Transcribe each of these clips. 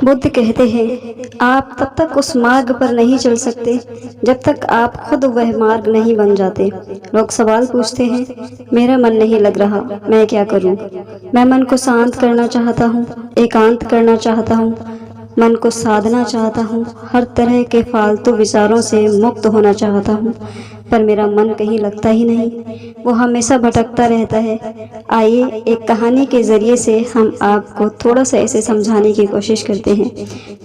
बुद्ध कहते हैं, आप तब तक उस मार्ग पर नहीं चल सकते जब तक आप खुद वह मार्ग नहीं बन जाते। लोग सवाल पूछते हैं, मेरा मन नहीं लग रहा, मैं क्या करूं? मैं मन को शांत करना चाहता हूं, एकांत करना चाहता हूं, मन को साधना चाहता हूं, हर तरह के फालतू विचारों से मुक्त होना चाहता हूं, पर मेरा मन कहीं लगता ही नहीं, वो हमेशा भटकता रहता है। आइए एक कहानी के जरिए से हम आपको थोड़ा सा इसे समझाने की कोशिश करते हैं।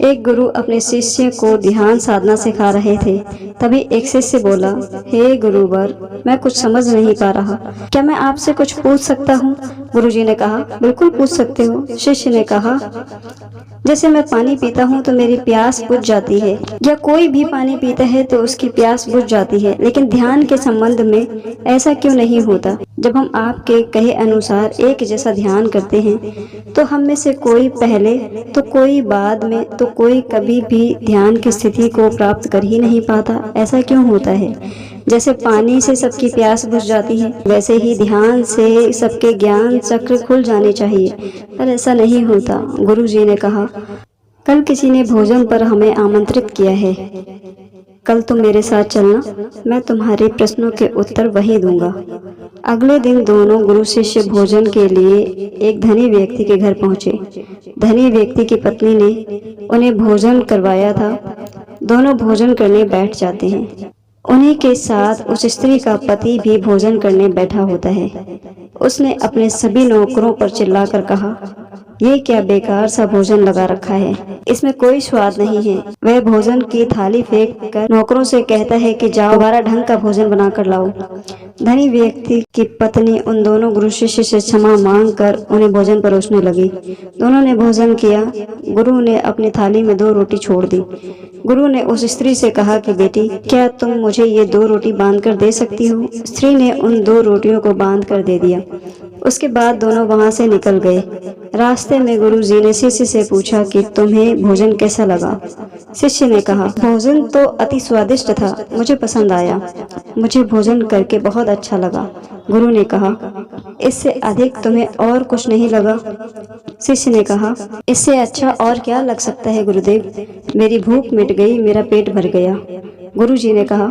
एक गुरु अपने शिष्य को ध्यान साधना सिखा रहे थे। तभी एक शिष्य बोला, हे गुरुवर, मैं कुछ समझ नहीं पा रहा, क्या मैं आपसे कुछ पूछ सकता हूँ? गुरुजी ने कहा, बिल्कुल पूछ सकते हो। शिष्य ने कहा, जैसे मैं पानी पीता हूँ तो मेरी प्यास बुझ जाती है, या कोई भी पानी पीता है तो उसकी प्यास बुझ जाती है, लेकिन ध्यान के संबंध में ऐसा क्यों नहीं होता? जब हम आपके कहे अनुसार एक जैसा ध्यान करते हैं तो हम में से कोई पहले तो कोई बाद में तो कोई कभी भी ध्यान की स्थिति को प्राप्त कर ही नहीं पाता। ऐसा क्यों होता है? जैसे पानी से सबकी प्यास बुझ जाती है, वैसे ही ध्यान से सबके ज्ञान चक्र खुल जाने चाहिए, पर ऐसा नहीं होता। गुरुजी ने कहा, कल किसी ने भोजन पर हमें आमंत्रित किया है, कल तुम मेरे साथ चलना, मैं तुम्हारे प्रश्नों के उत्तर वहीं दूंगा। अगले दिन दोनों गुरु शिष्य भोजन के लिए एक धनी व्यक्ति के घर पहुंचे। धनी व्यक्ति की पत्नी ने उन्हें भोजन करवाया था। दोनों भोजन करने बैठ जाते हैं। उन्हीं के साथ उस स्त्री का पति भी भोजन करने बैठा होता है। उसने अपने सभी नौकरों पर चिल्लाकर कहा, ये क्या बेकार सा भोजन लगा रखा है, इसमें कोई स्वाद नहीं है। वह भोजन की थाली फेंक कर नौकरों से कहता है कि जाओ दोबारा ढंग का भोजन बनाकर लाओ। धनी व्यक्ति की पत्नी उन दोनों गुरु शिष्य से क्षमा मांग कर उन्हें भोजन परोसने लगी। दोनों ने भोजन किया। गुरु ने अपनी थाली में 2 रोटी छोड़ दी। गुरु ने उस स्त्री से कहा कि बेटी, क्या तुम मुझे ये 2 रोटी बांध कर दे सकती हो? स्त्री ने उन 2 रोटियों को बांध कर दे दिया। उसके बाद दोनों वहां से निकल गए। रास्ते में गुरुजी ने शिष्य से पूछा कि तुम्हें भोजन कैसा लगा? शिष्य ने कहा, भोजन तो अति स्वादिष्ट था, मुझे पसंद आया, मुझे भोजन करके बहुत अच्छा लगा। गुरु ने कहा, इससे अधिक तुम्हें और कुछ नहीं लगा? शिष्य ने कहा, इससे अच्छा और क्या लग सकता है गुरुदेव, मेरी भूख मिट गई, मेरा पेट भर गया। गुरुजी ने कहा,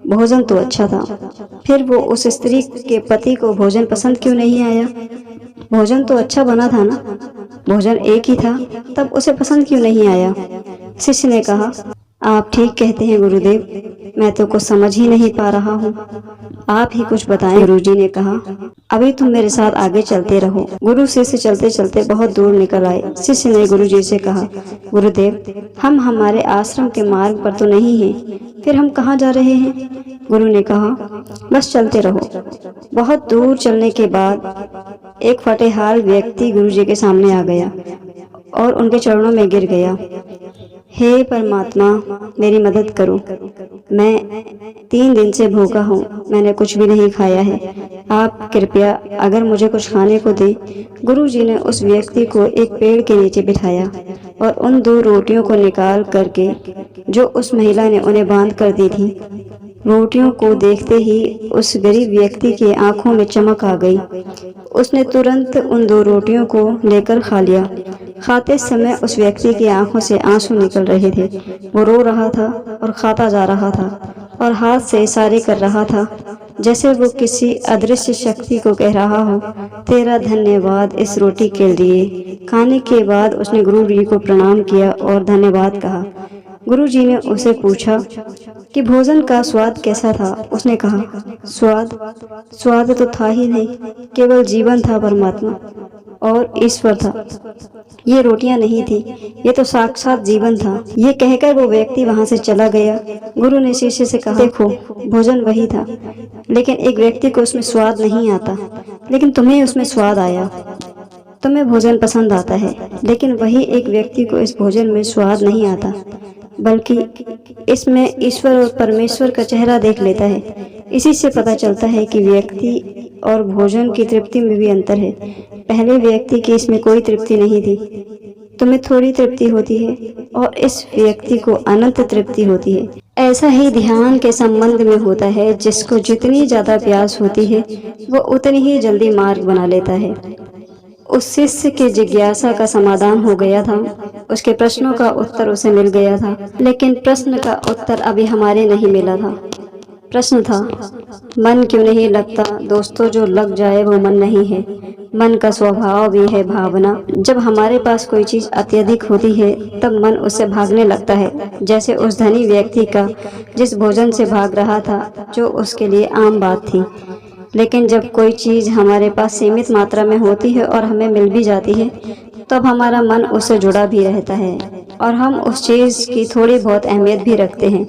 भोजन तो अच्छा था, फिर वो उस स्त्री के पति को भोजन पसंद क्यों नहीं आया? भोजन तो अच्छा बना था ना, भोजन एक ही था, तब उसे पसंद क्यों नहीं आया? शिष्य ने कहा, आप ठीक कहते हैं गुरुदेव, मैं तो कुछ समझ ही नहीं पा रहा हूँ, आप ही कुछ बताएं। गुरुजी ने कहा, अभी तुम मेरे साथ आगे चलते रहो। गुरु शिष्य चलते चलते बहुत दूर निकल आए। शिष्य ने गुरुजी से कहा, गुरुदेव, हम हमारे आश्रम के मार्ग पर तो नहीं हैं, फिर हम कहाँ जा रहे हैं? गुरु ने कहा, बस चलते रहो। बहुत दूर चलने के बाद एक फटेहाल व्यक्ति गुरुजी के सामने आ गया और उनके चरणों में गिर गया। हे परमात्मा, मेरी मदद करो, मैं 3 दिन से भूखा हूँ, मैंने कुछ भी नहीं खाया है, आप कृपया अगर मुझे कुछ खाने को दें। गुरुजी ने उस व्यक्ति को एक पेड़ के नीचे बिठाया और उन 2 रोटियों को निकाल करके जो उस महिला ने उन्हें बांध कर दी थी, रोटियों को देखते ही उस गरीब व्यक्ति के आंखों में चमक आ गई। उसने तुरंत उन 2 रोटियों को लेकर खा लिया। खाते समय उस व्यक्ति की आंखों से आंसू निकल रहे थे। वो रो रहा था और खाता जा रहा था और हाथ से इशारे कर रहा था, जैसे वो किसी अदृश्य शक्ति को कह रहा हो, तेरा धन्यवाद इस रोटी के लिए। खाने के बाद उसने गुरु जी को प्रणाम किया और धन्यवाद कहा। गुरु जी ने उसे पूछा कि भोजन का स्वाद कैसा था? उसने कहा, स्वाद तो था ही नहीं, केवल जीवन था, परमात्मा और ईश्वर था। ये रोटियां नहीं थी, ये तो साक्षात जीवन था। ये कहकर वो व्यक्ति वहां से चला गया। गुरु ने शिष्य से कहा, देखो, भोजन वही था, लेकिन एक व्यक्ति को उसमें स्वाद नहीं आता, लेकिन तुम्हें उसमें स्वाद आया। तुम्हें भोजन पसंद आता है, लेकिन वही एक व्यक्ति को इस भोजन में स्वाद नहीं आता, बल्कि इसमें ईश्वर और परमेश्वर का चेहरा देख लेता है। इसी से पता चलता है कि व्यक्ति और भोजन की तृप्ति में भी अंतर है। पहले व्यक्ति की इसमें कोई तृप्ति नहीं थी, तुम्हें थोड़ी तृप्ति होती है और इस व्यक्ति को अनंत तृप्ति होती है। ऐसा ही ध्यान के संबंध में होता है, जिसको जितनी ज्यादा प्यास होती है वो उतनी ही जल्दी मार्ग बना लेता है। उस शिष्य के जिज्ञासा का समाधान हो गया था। उसके प्रश्नों का उत्तर उसे मिल गया था, लेकिन प्रश्न का उत्तर अभी हमारे नहीं मिला था। प्रश्न था, मन क्यों नहीं लगता? दोस्तों, जो लग जाए वो मन नहीं है। मन का स्वभाव भी है भावना। जब हमारे पास कोई चीज़ अत्यधिक होती है तब मन उससे भागने लगता है, जैसे उस धनी व्यक्ति का जिस भोजन से भाग रहा था, जो उसके लिए आम बात थी। लेकिन जब कोई चीज़ हमारे पास सीमित मात्रा में होती है और हमें मिल भी जाती है, तब हमारा मन उससे जुड़ा भी रहता है और हम उस चीज़ की थोड़ी बहुत अहमियत भी रखते हैं।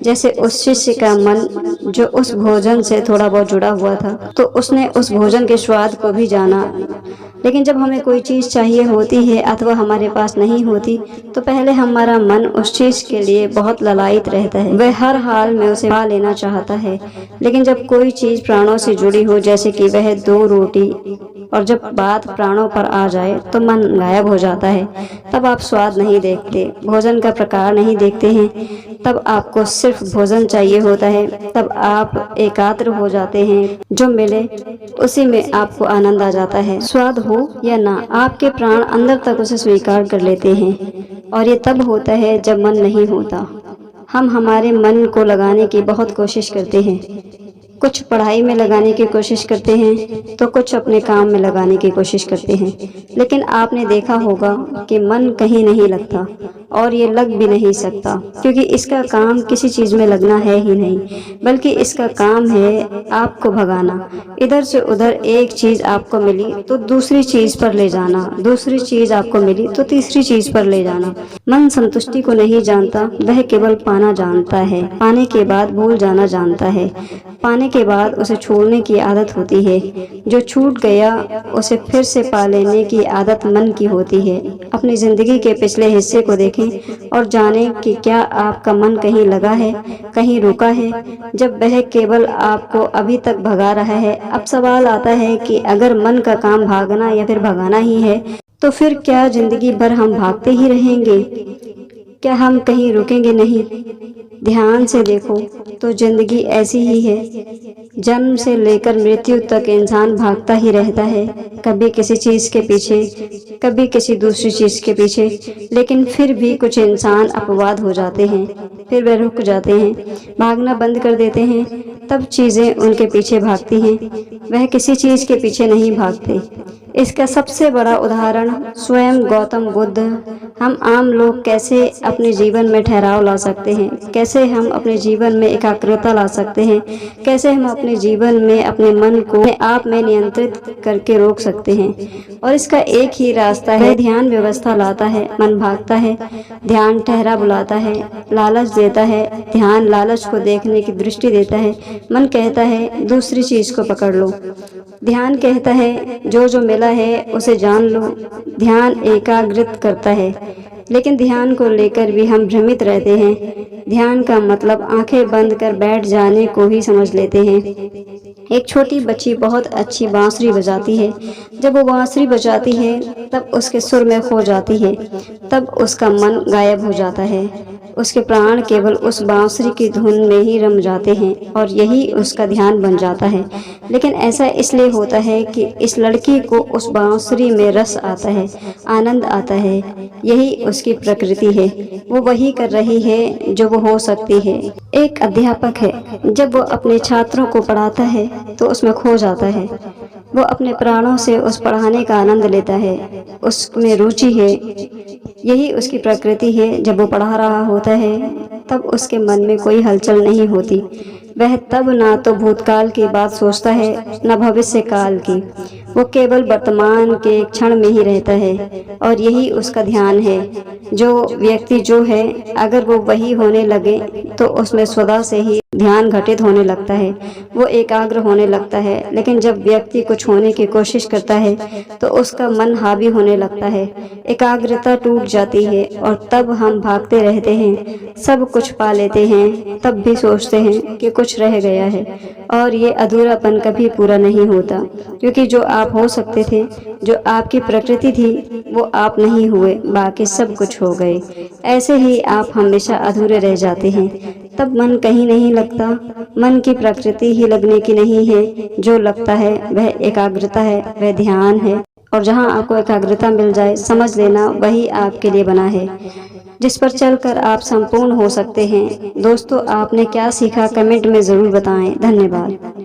जैसे उस शिष्य का मन जो उस भोजन से थोड़ा बहुत जुड़ा हुआ था, तो उसने उस भोजन के स्वाद को भी जाना। लेकिन जब हमें कोई चीज़ चाहिए होती है अथवा हमारे पास नहीं होती, तो पहले हमारा मन उस चीज़ के लिए बहुत ललायित रहता है। वह हर हाल में उसे पा लेना चाहता है। लेकिन जब कोई चीज़ प्राणों से जुड़ी हो, जैसे कि वह 2 रोटी, और जब बात प्राणों पर आ जाए तो मन गायब हो जाता है। तब आप स्वाद नहीं देखते, भोजन का प्रकार नहीं देखते हैं, तब आपको सिर्फ भोजन चाहिए होता है। तब आप एकाग्र हो जाते हैं, जो मिले उसी में आपको आनंद आ जाता है। स्वाद हो या ना, आपके प्राण अंदर तक उसे स्वीकार कर लेते हैं। और ये तब होता है जब मन नहीं होता। हम हमारे मन को लगाने की बहुत कोशिश करते हैं। कुछ पढ़ाई में लगाने की कोशिश करते हैं तो कुछ अपने काम में लगाने की कोशिश करते हैं। लेकिन आपने देखा होगा कि मन कहीं नहीं लगता और ये लग भी नहीं सकता, क्योंकि इसका काम किसी चीज़ में लगना है ही नहीं, बल्कि इसका काम है आपको भगाना। इधर से उधर एक चीज़ आपको मिली तो दूसरी चीज़ पर ले जाना, दूसरी चीज़ आपको मिली तो तीसरी चीज़ पर ले जाना। मन संतुष्टि को नहीं जानता, वह केवल पाना जानता है। पाने के बाद भूल जाना जानता है। पाने के बाद उसे छोड़ने की आदत होती है। जो छूट गया उसे फिर से पा लेने की आदत मन की होती है। अपनी ज़िंदगी के पिछले हिस्से को देखें और जानें कि क्या आपका मन कहीं लगा है, कहीं रुका है, जब वह केवल आपको अभी तक भगा रहा है। अब सवाल आता है कि अगर मन का काम भागना या फिर भगाना ही है, तो फिर क्या जिंदगी भर हम भागते ही रहेंगे? क्या हम कहीं रुकेंगे नहीं? ध्यान से देखो तो जिंदगी ऐसी ही है। जन्म से लेकर मृत्यु तक इंसान भागता ही रहता है, कभी किसी चीज़ के पीछे, कभी किसी दूसरी चीज़ के पीछे। लेकिन फिर भी कुछ इंसान अपवाद हो जाते हैं, फिर वे रुक जाते हैं, भागना बंद कर देते हैं। तब चीज़ें उनके पीछे भागती हैं, वह किसी चीज़ के पीछे नहीं भागते। इसका सबसे बड़ा उदाहरण स्वयं गौतम बुद्ध। हम आम लोग कैसे अपने जीवन में ठहराव ला सकते हैं, कैसे हम अपने जीवन में एकाग्रता ला सकते हैं, कैसे हम अपने जीवन में अपने मन को अपने आप में नियंत्रित करके रोक सकते हैं। और इसका एक ही रास्ता है, ध्यान व्यवस्था लाता है। मन भागता है, ध्यान ठहरा बुलाता है, लालच देता है, ध्यान लालच को देखने की दृष्टि देता है। मन कहता है दूसरी चीज़ को पकड़ लो, ध्यान कहता है जो जो मिला है उसे जान लो। ध्यान एकाग्रित करता है, लेकिन ध्यान को लेकर भी हम भ्रमित रहते हैं। ध्यान का मतलब आंखें बंद कर बैठ जाने को ही समझ लेते हैं। एक छोटी बच्ची बहुत अच्छी बांसुरी बजाती है। जब वो बांसुरी बजाती है तब उसके सुर में खो जाती है, तब उसका मन गायब हो जाता है। उसके प्राण केवल उस बांसुरी की धुन में ही रम जाते हैं और यही उसका ध्यान बन जाता है। लेकिन ऐसा इसलिए होता है कि इस लड़की को उस बांसुरी में रस आता है, आनंद आता है। यही उसकी प्रकृति है, वो वही कर रही है जो वो हो सकती है। एक अध्यापक है, जब वो अपने छात्रों को पढ़ाता है तो उसमें खो जाता है। वो अपने प्राणों से उस पढ़ाने का आनंद लेता है, उसमें रुचि है। यही उसकी प्रकृति है। जब वो पढ़ा रहा होता है तब उसके मन में कोई हलचल नहीं होती। वह तब ना तो भूतकाल की बात सोचता है न भविष्य काल की, वो केवल वर्तमान के क्षण में ही रहता है और यही उसका ध्यान है। जो व्यक्ति जो है, अगर वो वही होने लगे तो उसमें सदा से ही ध्यान घटित होने लगता है, वो एकाग्र होने लगता है। लेकिन जब व्यक्ति कुछ होने की कोशिश करता है तो उसका मन हावी होने लगता है, एकाग्रता टूट जाती है और तब हम भागते रहते हैं, सब कुछ पा लेते हैं, तब भी सोचते हैं कि कुछ रह गया है। और ये अधूरापन कभी पूरा नहीं होता, क्योंकि जो आप हो सकते थे, जो आपकी प्रकृति थी, वो आप नहीं हुए, बाकी सब कुछ हो गए। ऐसे ही आप हमेशा अधूरे रह जाते हैं। तब मन कहीं नहीं लगता। मन की प्रकृति ही लगने की नहीं है, जो लगता है वह एकाग्रता है, वह ध्यान है। और जहाँ आपको एकाग्रता मिल जाए, समझ लेना वही आपके लिए बना है, जिस पर चलकर आप संपूर्ण हो सकते हैं। दोस्तों, आपने क्या सीखा कमेंट में ज़रूर बताएं। धन्यवाद।